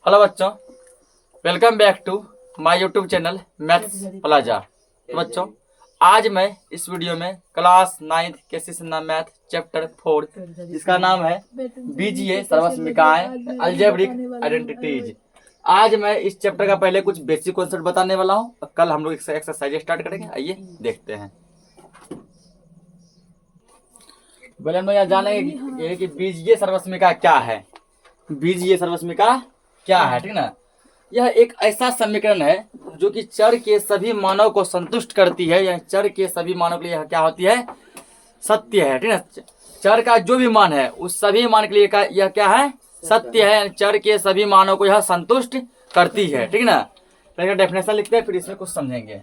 Hello बच्चों, welcome back to my YouTube channel maths plaza. तो बच्चों, आज मैं इस वीडियो में क्लास 9th के सेशन मैथ चैप्टर 4 जिसका नाम है बीजीए सर्वसमीकाएं अलजेब्रिक आइडेंटिटीज। आज मैं इस चैप्टर का पहले कुछ बेसिक कॉन्सेप्ट बताने वाला हूँ और कल हम लोग एक्सरसाइज स्टार्ट करेंगे। आइए देखते हैं। पहले हम लोग यहाँ जानेंगे कि बीजीए सर्वसमीका क्या है। बीजीए सर्वसमीका क्या है, ठीक ना। यह एक ऐसा समीकरण है जो कि चर के सभी मानों को संतुष्ट करती है। यह चर के सभी मानों के लिए क्या होती है? सत्य है, ठीक ना। चर का जो भी मान है उस सभी मान के लिए यह क्या है? सत्य है। चर के सभी मानों को यह संतुष्ट करती है, ठीक ना। पहले डेफिनेशन लिखते हैं, फिर इसमें कुछ समझेंगे।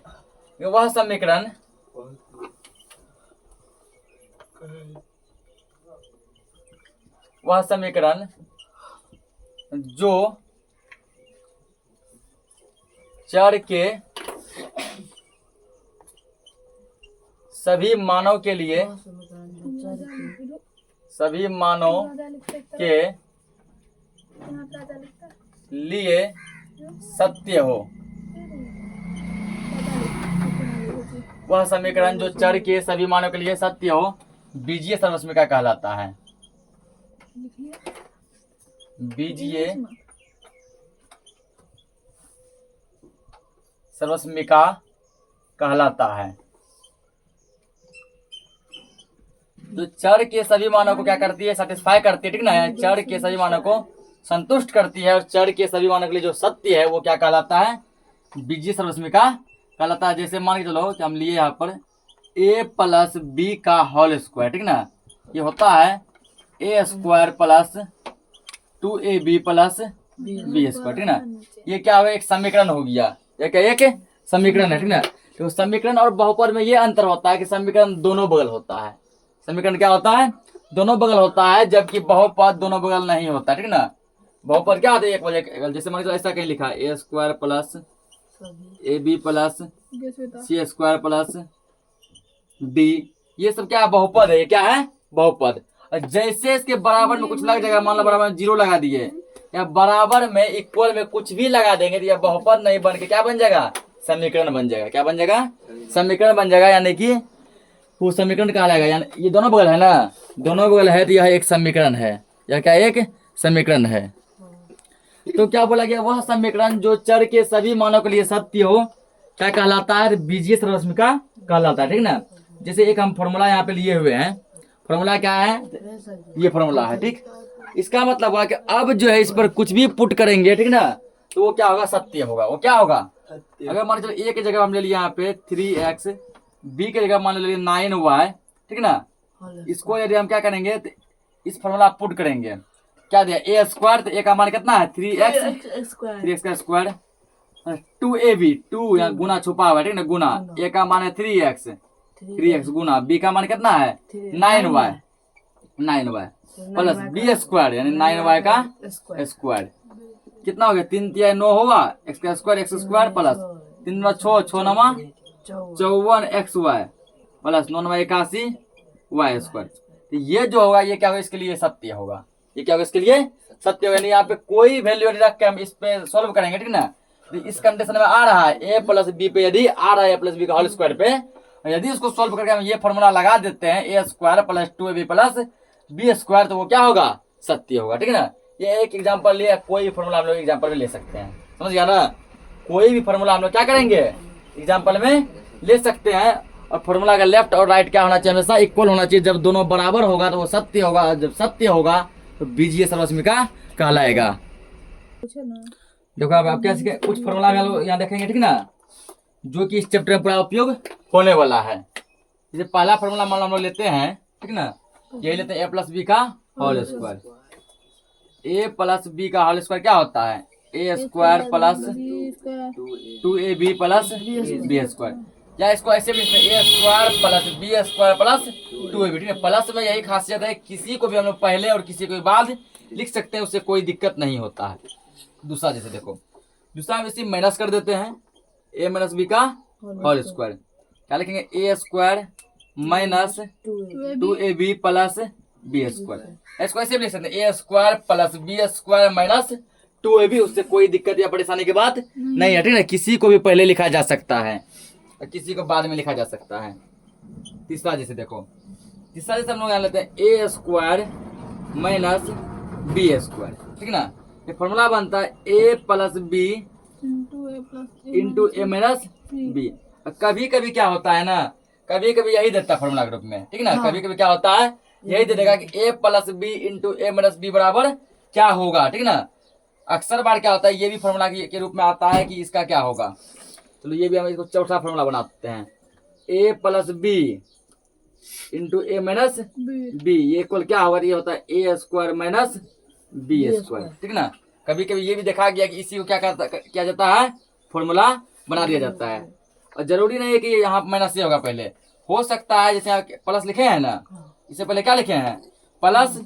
वह समीकरण जो चर के सभी मानों के लिए सत्य हो। वह समीकरण जो चर के सभी मानों के लिए सत्य हो बीजीय सर्वसमीका कहलाता है। बीजीय सर्वसमीका कहलाता है। जो चर के सभी मानों को क्या करती है? सेटिस्फाई करती है, ठीक ना। चर के सभी मानों को संतुष्ट करती है और चर के सभी मानों के लिए जो सत्य है वो क्या कहलाता है? बीजीय सर्वसमीका कहलाता है। जैसे मान के चलो कि हम लिए यहाँ पर a प्लस बी का होल स्क्वायर, ठीक ना। ये होता है a square plus 2ab plus b square, ठीक ना। ये क्या हो? एक समीकरण हो गया। ये क्या? एक समीकरण है, ठीक ना। तो समीकरण और बहुपद में ये अंतर होता है कि समीकरण दोनों बगल होता है। समीकरण क्या होता है? दोनों बगल होता है, जबकि बहुपद दोनों बगल नहीं होता, ठीक ना। बहुपद क्या होता है? एक बगल। जैसे मान लो ऐसा कहीं लिखा है a square plus ab plus c square plus d. ये सब क्या है? बहुपद है। ये क्या है? बहुपद। और जैसे इसके बराबर में कुछ लग जाएगा, मान लो बराबर में 0 लगा दिए या बराबर में इक्वल में कुछ भी लगा देंगे तो यह बहुपद नहीं बन के क्या बन जाएगा? समीकरण बन जाएगा। क्या बन जाएगा? समीकरण बन जाएगा। यानी कि वो समीकरण कहा जाएगा। यानी ये दोनों बगल है ना, दोनों बगल है तो यह एक समीकरण है। यह क्या? एक समीकरण है। तो क्या बोला गया? वह समीकरण जो चर के सभी मानों के लिए सत्य हो क्या कहलाता है? बीजीय सर्वसमीका कहलाता है, ठीक ना। जैसे एक हम फॉर्मूला यहाँ पे लिए हुए हैं। फॉर्मूला क्या है? ये फॉर्मूला है, ठीक। इसका मतलब हुआ कि अब जो है इस पर कुछ भी पुट करेंगे, ठीक ना, तो वो क्या होगा? सत्य होगा। वो क्या होगा? अगर मान चलो a की जगह हम ले लिया यहाँ पे 3x, b की जगह मान लो 9y, ठीक ना। इसको यदि हम क्या करेंगे तो इस फॉर्मूला पुट करेंगे। क्या दिया? a स्क्वायर, तो a का मान कितना है? 3x का स्क्वायर 2ab, 2 यहाँ गुना छुपा हुआ है, ठीक ना। गुना a का मान है 3x गुना b का मान कितना है? 9y प्लस बी स्क्वायर यानी 9y का स्क्वायर। कितना हो गया? 3 तिया 9 होगा, x का स्क्वायर प्लस 3 6 6 नमा 54 xy प्लस 9 नमा 81 y स्क्वायर। तो ये जो होगा ये क्या होगा? इसके लिए सत्य होगा। ये क्या होगा? इसके लिए सत्य होगा। यानी यहाँ पे कोई वैल्यू रख के हम इस पे सॉल्व करेंगे, ठीक ना। तो इस कंडीशन में आ रहा है a प्लस बी पे, यदि आ रहा है a प्लस बी का होल स्क्वायर पे, यदि उसको सॉल्व करके हम ये फॉर्मूला लगा देते हैं a square plus 2ab plus b square, तो वो क्या होगा? सत्य होगा, ठीक है ना। ये एक एग्जांपल लिया, कोई भी फॉर्मूला हम लोग एग्जांपल में ले सकते हैं। समझ गया ना? कोई भी फॉर्मूला हम लोग क्या करेंगे? एग्जांपल में ले सकते हैं। और फॉर्मूला का लेफ्ट और राइट क्या होना चाहिए? हमेशा इक्वल होना चाहिए। जब दोनों बराबर होगा तो वो सत्य होगा। जब सत्य होगा तो बीजीय सर्वसमीका कहलाएगा। देखो आप क्या सीखे? कुछ फॉर्मूला में यहाँ देखेंगे, ठीक ना, जो कि इस चैप्टर में पूरा उपयोग होने वाला है। जैसे पहला फॉर्मूला मान लो हम लोग लेते हैं, ठीक ना। यही लेते हैं a प्लस बी का whole square. a plus b का होल स्क्वायर क्या होता है? a square plus 2ab plus b square. या इसको ऐसे भी a square plus b square plus 2ab, ठीक है। प्लस में यही खासियत है, किसी को भी हम लोग पहले और किसी को बाद लिख सकते हैं, उससे कोई दिक्कत नहीं होता है। दूसरा जैसे देखो, दूसरा हम इसी माइनस कर देते हैं a माइनस बी का होल स्क्वायर। क्या लिखेंगे? a square minus 2ab plus b square. इसको ऐसे भी लिख सकते हैं a square plus b square minus 2ab, उससे कोई दिक्कत या परेशानी की बात नहीं है, ठीक है। किसी को भी पहले लिखा जा सकता है और किसी को बाद में लिखा जा सकता है। तीसरा जैसे देखो, तीसरा जैसे हम लोग यहाँ लेते हैं ए स्क्वायर माइनस बी स्क्वायर, ठीक है ना। ये फॉर्मूला बनता है a plus b into a minus B. कभी कभी क्या होता है ना, कभी कभी यही देता है फॉर्मूला ग्रुप में, ठीक है ना। कभी कभी क्या होता है, यही दे देगा कि ए plus b into a minus B बराबर क्या होगा, ठीक है ना। अक्सर बार क्या होता है, ये भी फॉर्मूला के रूप में आता है कि इसका क्या होगा। चलो ये भी हम इसको चौथा फॉर्मूला बनाते हैं, ए plus b into a minus b, ये इक्वल क्या होगा, ये होता है a square minus b square, ठीक है ना। कभी कभी ये भी देखा गया कि इसी को क्या जाता है, फॉर्मूला बना दिया जाता है। और जरूरी नहीं है कि यहाँ माइनस से होगा, पहले हो सकता है जैसे यहाँ प्लस लिखे हैं ना, इससे पहले क्या लिखे हैं प्लस,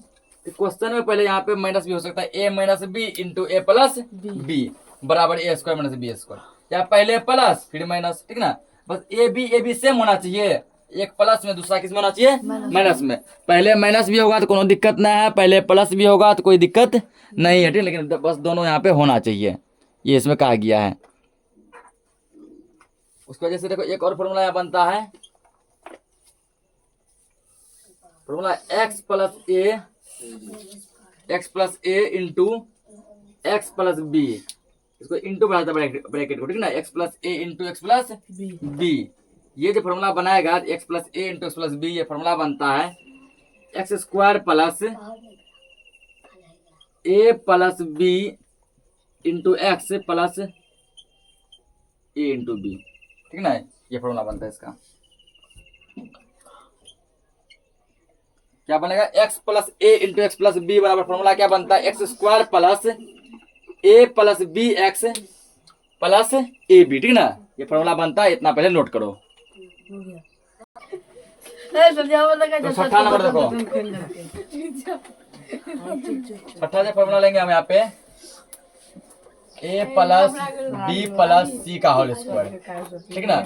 क्वेश्चन में पहले यहाँ पे माइनस भी हो सकता है, a minus b into a plus b बराबर a square minus b square, या पहले प्लस फिर माइनस, ठीक है ना। बस ए बी सेम होना चाहिए, एक प्लस में दूसरा किस में होना चाहिए, माइनस में। पहले माइनस भी होगा तो कोई दिक्कत नहीं है, पहले प्लस भी होगा तो कोई दिक्कत नहीं है, ठीक है। लेकिन बस दोनों यहाँ पे होना चाहिए, ये इसमें कहा गया है। उसकी वजह से देखो एक और फॉर्मूला यहाँ बनता है, formula x plus a into x plus b, इसको इंटू बढ़ाता है ब्रैकेट को, ठीक है ना। X plus a into x plus b, ये जो फॉर्मूला बनाएगा x plus a into x plus b, ये फॉर्मूला बनता है x square plus a plus b into x plus a into b, ठीक है ना। ये फॉर्मूला बनता है इसका, क्या बनेगा, x plus a into x plus b बराबर फॉर्मूला क्या बनता है, x square plus a plus b x plus a b, ठीक है ना। ये फॉर्मूला बनता है, इतना पहले नोट करो। तो छठा नंबर देखो, छठा जो फॉर्मूला लेंगे हम यहाँ पे ए प्लस बी प्लस सी का होल स्क्वायर, ठीक है ना।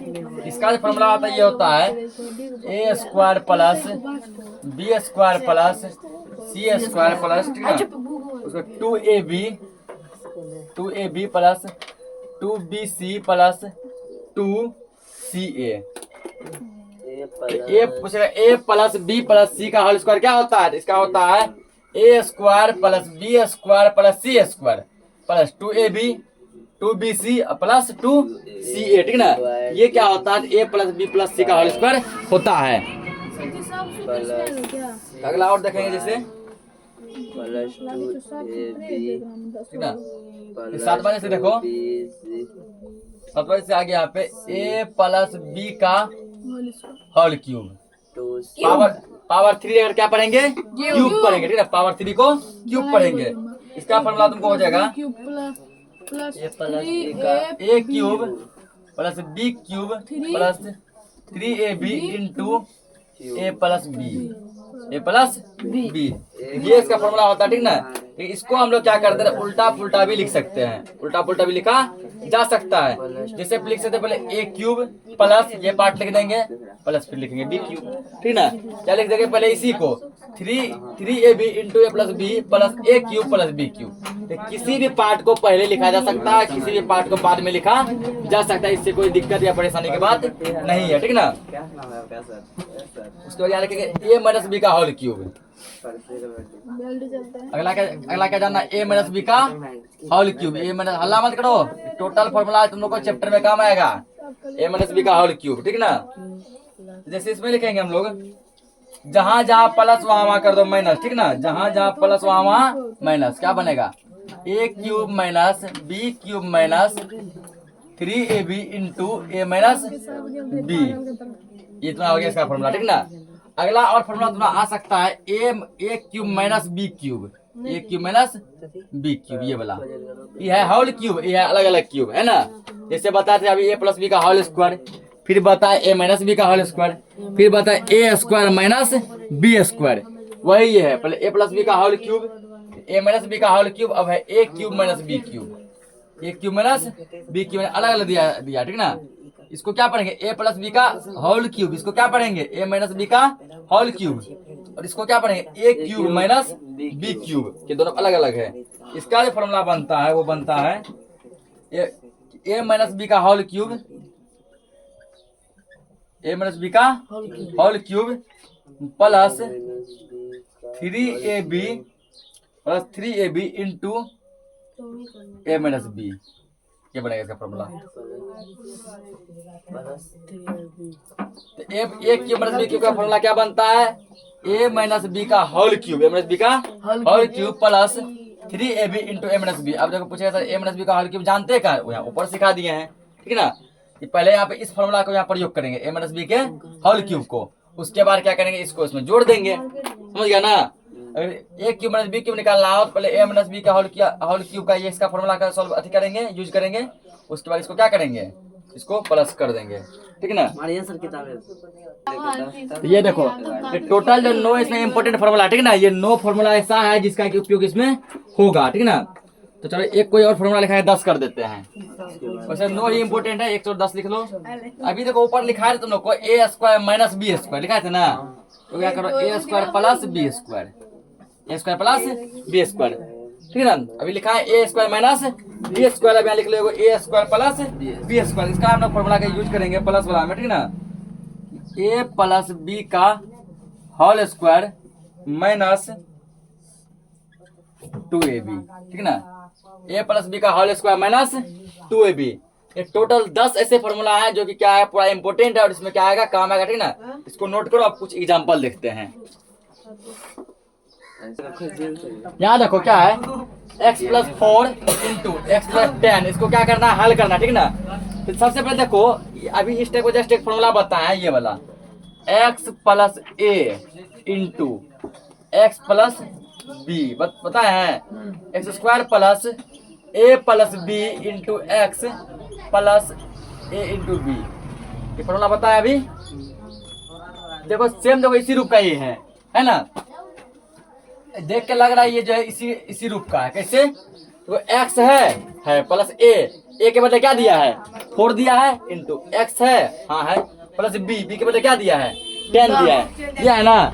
इसका जो फॉर्मूला आता है ये होता है a square plus b square plus c square plus, ठीक है ना। उसको 2ab plus 2bc plus 2ca, a पूछेगा a plus b plus c का होल स्क्वायर क्या होता है, इसका होता है a square plus b square plus c square plus 2ab 2bc plus 2ca, ठीक है ना। ये क्या होता है, a plus b plus c का होल स्क्वायर होता है। अगला और देखेंगे जैसे ठीक ना, सातवां से देखो, सातवां से आगे यहाँ पे ए प्लस बी का होल क्यूब, पावर 3 अगर क्या पढ़ेंगे, क्यूब पढ़ेंगे, ठीक है। पावर 3 को क्यूब पढ़ेंगे, इसका फॉर्मूला तुमको हो जाएगा a cube plus b cube plus 3ab into a plus b, ये इसका फॉर्मूला होता है, ठीक ना। इसको हम लोग क्या करते हैं, उल्टा पुल्टा भी लिख सकते हैं, उल्टा पुल्टा भी लिखा जा सकता है। जैसे लिख सकते हैं पहले ए क्यूब प्लस ये पार्ट लिख देंगे प्लस फिर लिखेंगे बी क्यूब, ठीक ना। क्या लिख देंगे पहले इसी को 3ab into a plus b plus A cube plus b cube. किसी भी पार्ट को पहले लिखा जा सकता है, किसी भी पार्ट को बाद में लिखा जा सकता है, इससे कोई दिक्कत या परेशानी की बात नहीं है, ठीक ना। उसके बाद यहाँ लिखेंगे ए माइनस बी का होल क्यूब। अगला क्या जानना, ए माइनस बी का होल क्यूब, ए माइनस, हल्ला मत करो, टोटल फॉर्मूला तुम लोग को चैप्टर में काम आएगा, ए माइनस बी का होल क्यूब, ठीक ना। जैसे इसमें लिखेंगे हम लोग, जहां जहां प्लस वहां कर दो माइनस, ठीक ना। जहां जहां प्लस वहां माइनस, क्या बनेगा a cube minus b cube minus 3ab into a minus b, ये तुम्हारा हो गया इसका फॉर्मूला, ठीक ना। अगला और फॉर्मूला तुम्हारा आ सकता है ए क्यूब माइनस बी क्यूब, ए क्यूब माइनस बी क्यूब, ये वाला, ये है होल क्यूब, ये है अलग अलग क्यूब, है ना। जैसे बताते अभी ए प्लस बी का होल स्क्वायर, फिर बताए ए माइनस बी का होल स्क्वायर, फिर बताए ए स्क्वायर माइनस बी स्क्वायर, वही ये है। पहले ए प्लस बी का whole cube, a minus b का होल क्यूब, अब है ए क्यूब माइनस बी क्यूब, ए क्यूब माइनस बी क्यूब, अलग अलग दिया, ठीक ना। इसको क्या पढ़ेंगे ए प्लस बी का होल क्यूब, इसको क्या पढ़ेंगे ए माइनस बी का होल क्यूब, और इसको क्या पढ़ेंगे ए क्यूब माइनस बी क्यूब, ये दोनों अलग अलग है। इसका जो फॉर्मूला बनता है वो बनता है ए माइनस बी का whole cube, a minus b का whole cube plus 3ab into a minus b, ये बनेगा इसका फॉर्मूला। तो a cube minus b cube का फॉर्मूला क्या बनता है ए माइनस बी का whole cube, a minus b का whole cube plus 3ab into a minus b. अब देखो पूछेगा सर ए माइनस बी का होल क्यूब जानते हैं क्या, वो यहाँ ऊपर सिखा दिए हैं, ठीक है ना। ये पहले यहाँ पे इस फॉर्मूला को यहाँ प्रयोग करेंगे ए माइनस बी के होल क्यूब को, उसके बाद क्या करेंगे इसको इसमें जोड़ देंगे, समझ गया ना। अगर ए क्यूब माइनस बी क्यूब निकालना हो तो पहले ए माइनस बी का होल क्यूब का ये इसका फॉर्मूला का सॉल्व अति करेंगे, यूज करेंगे, उसके बाद इसको क्या करेंगे इसको प्लस कर देंगे, ठीक है ना। तो ये देखो ये टोटल जो 9 इसमें इंपॉर्टेंट फॉर्मूला, ठीक है ना, ये 9 फॉर्मूला ऐसा है जिसका उपयोग इसमें होगा, ठीक है ना। तो चलो एक कोई और फॉर्मूला लिखा है 10 कर देते हैं, वैसे 9 ही इंपॉर्टेंट है, 110 लिख लो। अभी देखो ऊपर लिखा है तुम लोग को ए स्क्वायर माइनस बी स्क्वायर लिखा है ना, तो क्या करो ए स्क्वायर प्लस बी स्क्वायर, ए स्क्वायर प्लस बी स्क्वायर, ठीक है ना। अभी लिखा है a square minus b square, अब यहाँ लिख लो ए स्क्वायर प्लस बी स्क्वायर, इसका हम लोग फॉर्मूला का यूज करेंगे प्लस वाला में, ठीक है ना। ए प्लस बी का होल स्क्वायर माइनस 2ab, ठीक है ना, ए प्लस बी का होल स्क्वायर माइनस 2ab। ये टोटल 10 ऐसे फॉर्मूला है जो कि क्या है पूरा इंपॉर्टेंट है और इसमें क्या आएगा काम आएगा, ठीक है ना। इसको नोट करो, अब कुछ एग्जांपल देखते हैं। यहाँ देखो क्या है x plus 4 into x plus 10, इसको क्या करना है हल करना, ठीक है ना। तो सबसे पहले देखो अभी इस टाइप को जस्ट एक फॉर्मूला बताया है ये वाला x plus a into x plus b, पता है x square plus a plus b into x plus a into b, ये फॉर्मूला बताया अभी। देखो सेम देखो इसी रूप का ये है ना, देख के लग रहा है ये जो है इसी रूप का है। कैसे तो एक्स है प्लस ए के बदले क्या दिया है 4 दिया है, इंटू एक्स है हाँ है प्लस बी के बदले क्या दिया है 10 दिया है, ये है ना।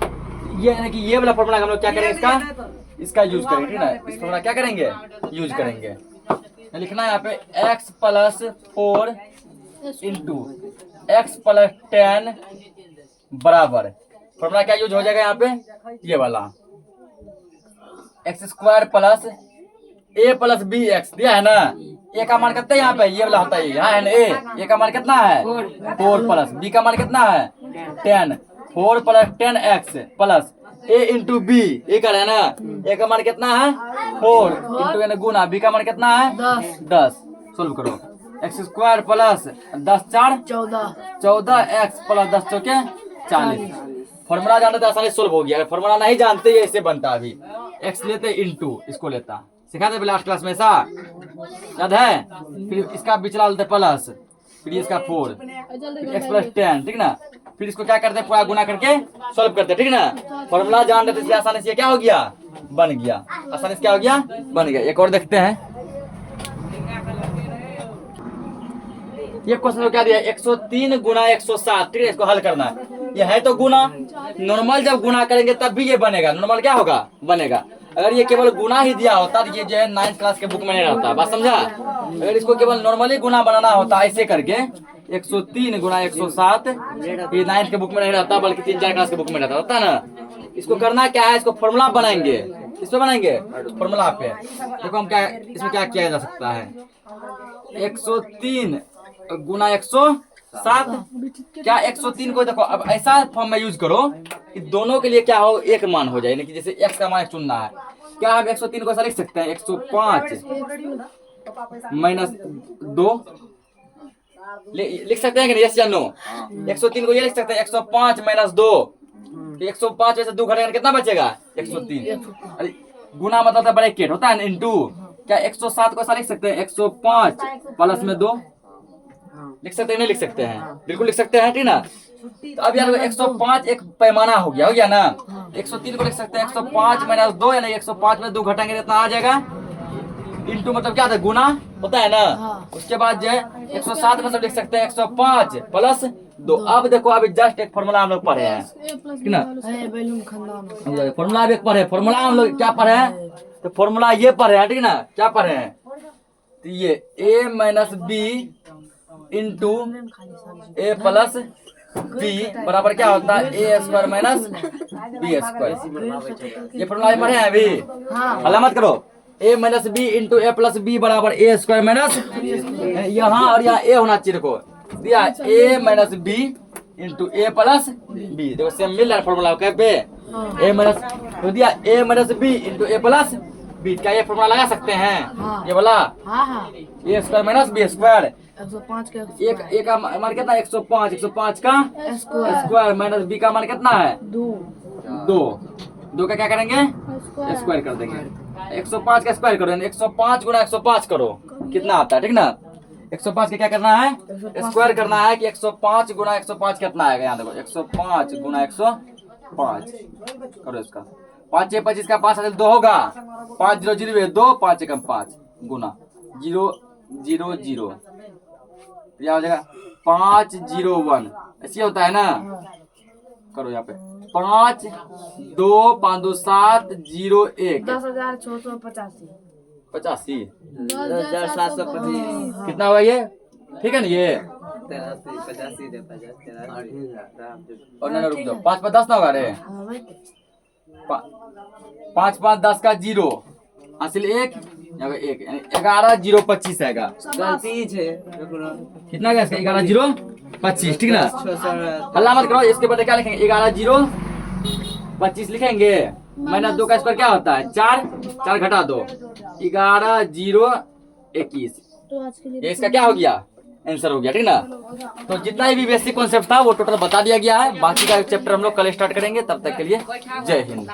ये है कि ये वाला फॉर्मूला हम लोग क्या करेंगे इसका यूज करेंगे, ठीक है ना। इस फॉर्मूला क्या करेंगे यूज करेंगे, लिखना है यहाँ पे x plus 4 into x plus 10 बराबर, फॉर्मूला क्या यूज हो जाएगा यहाँ पे ये वाला x square plus a plus b x दिया है ना। ए का मान कितना है यहाँ पे ये वाला होता है यहाँ है ना, ए का मान कितना है 4 प्लस बी का मान कितना है 10, 4 plus 10 x plus a into b, ये कर है ना, ए का मान कितना है 4 इंटू गुना बी का मान कितना है 10, सोल्व करो x square plus 10 4 14 x plus 10 चौके 40। फॉर्मूला जानते तो आसानी सोल्व हो गया, अगर फॉर्मूला नहीं जानते ये ऐसे बनता। अभी एक्स लेते इंटू इसको लेता, सिखाते लास्ट क्लास में ऐसा याद है। फिर इसका बिचला लेते प्लस, फिर इसका 4 एक्स प्लस 10, ठीक ना। फिर इसको क्या करते पूरा गुना करके सॉल्व करते, ठीक ना। फॉर्मूला जान लेते इसलिए आसानी से क्या हो गया बन गया, आसानी से क्या हो गया बन गया। एक और देखते हैं ये क्वेश्चन क्या दिया 103 गुना 107, ठीक है। इसको हल करना है, ये है तो गुना, नॉर्मल जब गुना करेंगे तब भी ये बनेगा, नॉर्मल क्या होगा बनेगा। अगर ये केवल गुना ही दिया होता तो ये जो है 9th क्लास के बुक में नहीं रहता, बात समझा। अगर इसको केवल नॉर्मली गुना बनाना होता ऐसे करके 103 गुना 107, ये 9th के बुक में नहीं रहता बल्कि 3-4 क्लास के बुक में रहता ना। इसको करना क्या है, इसको फॉर्मूला बनाएंगे, इस पे बनाएंगे फॉर्मूला पे। देखो हम क्या इसमें क्या किया जा सकता है 103 गुना 107, क्या 103 को देखो अब ऐसा फॉर्म में यूज करो कि दोनों के लिए क्या हो एक मान हो जाए, कि जैसे x का मान चुनना है। क्या हम 103 को ऐसा लिख सकते हैं 105 माइनस 2 लिख सकते हैं कि नहीं, यस या नो। 103 को ये लिख सकते हैं 105 माइनस 2, 105 में से 2 घटेगा कितना बचेगा 103। गुना मतलब ब्रैकेट होता है इंटू, क्या 107 को ऐसा लिख सकते हैं 105 प्लस में 2 लिख सकते हैं नहीं लिख सकते हैं, बिल्कुल लिख सकते हैं, ठीक ना। तो अब यार 105 एक पैमाना हो गया ना। 103 को लिख सकते हैं 105 माइनस 2, यानी 105 में 2 घटाएंगे कितना आ जाएगा इंटू मतलब क्या था, गुना होता है ना। हाँ। उसके बाद जो है 107 मतलब लिख सकते हैं 105 प्लस 2। अब देखो अभी जस्ट एक फॉर्मूला हम लोग पढ़े हैं, ठीक ना। है बैलून खानदान। फॉर्मूला अभी एक पढ़े, फॉर्मूला हम लोग क्या पढ़े हैं, तो फॉर्मूला ये पढ़े हैं, ठीक ना। क्या पढ़े हैं, तो ये a minus b into a plus b बराबर क्या होता है, a square minus b square. ये फॉर्मूला पढ़े हैं अभी, हाँ। हल्ला मत करो। a minus b into a plus b बराबर ए स्क्वायर माइनस, यहाँ और यहाँ a होना चाहिए। देखो दिया a minus b into a plus b, देखो सेम मिल रहा है फॉर्मूला कहीं पे। a माइनस तो दिया a minus b into a plus b, क्या ये फॉर्मूला लगा सकते हैं, हाँ। ये वाला हाँ हाँ ए स्क्वायर माइनस बी स्क्वायर। 105 का एक का मान कितना है 105, 105 का स्क्वायर माइनस बी का मान कितना है 2 दो का क्या करेंगे, स्क्वायर कर देंगे। 105 का स्क्वायर करो, 105 गुना 105 करो, कितना आता है, ठीक ना। 105 का क्या करना है, स्क्वायर करना है कि 105 गुना 105 कितना आएगा, यहाँ देखो 105 गुना 105 करो इसका। 5 6 25 का 5 2 होगा, 5 0 0 2 5 1 5 गुना 0 0 0, क्या हो जाएगा 5 0 1, ऐसे होता है ना। करो यहाँ पे 5 2 5 2 7 0 1 10,685 85 10,725 कितना हुआ ये, ठीक है ना ये। 85 और ना रुक जाओ, 5 5 10 ना होगा रे, हाँ भाई 5 5 10 का 0 हासिल 1 यहाँ पे 1 यानी 11 0 25 आएगा। गलती है कितना गया इसका 11 0 25, ठीक ना। हल्ला मत करो, इसके बाद क्या लिखेंगे 11 0 25 लिखेंगे। माइनस 2 का स्क्वायर क्या होता है 4, 4 घटा दो 11 0 21, तो आज के लिए ये इसका क्या हो गया, आंसर हो गया, ठीक ना। तो जितना भी बेसिक कॉन्सेप्ट था वो टोटल बता दिया गया है। बाकी का चैप्टर हम लोग कल स्टार्ट करेंगे, तब तक के लिए जय हिंद।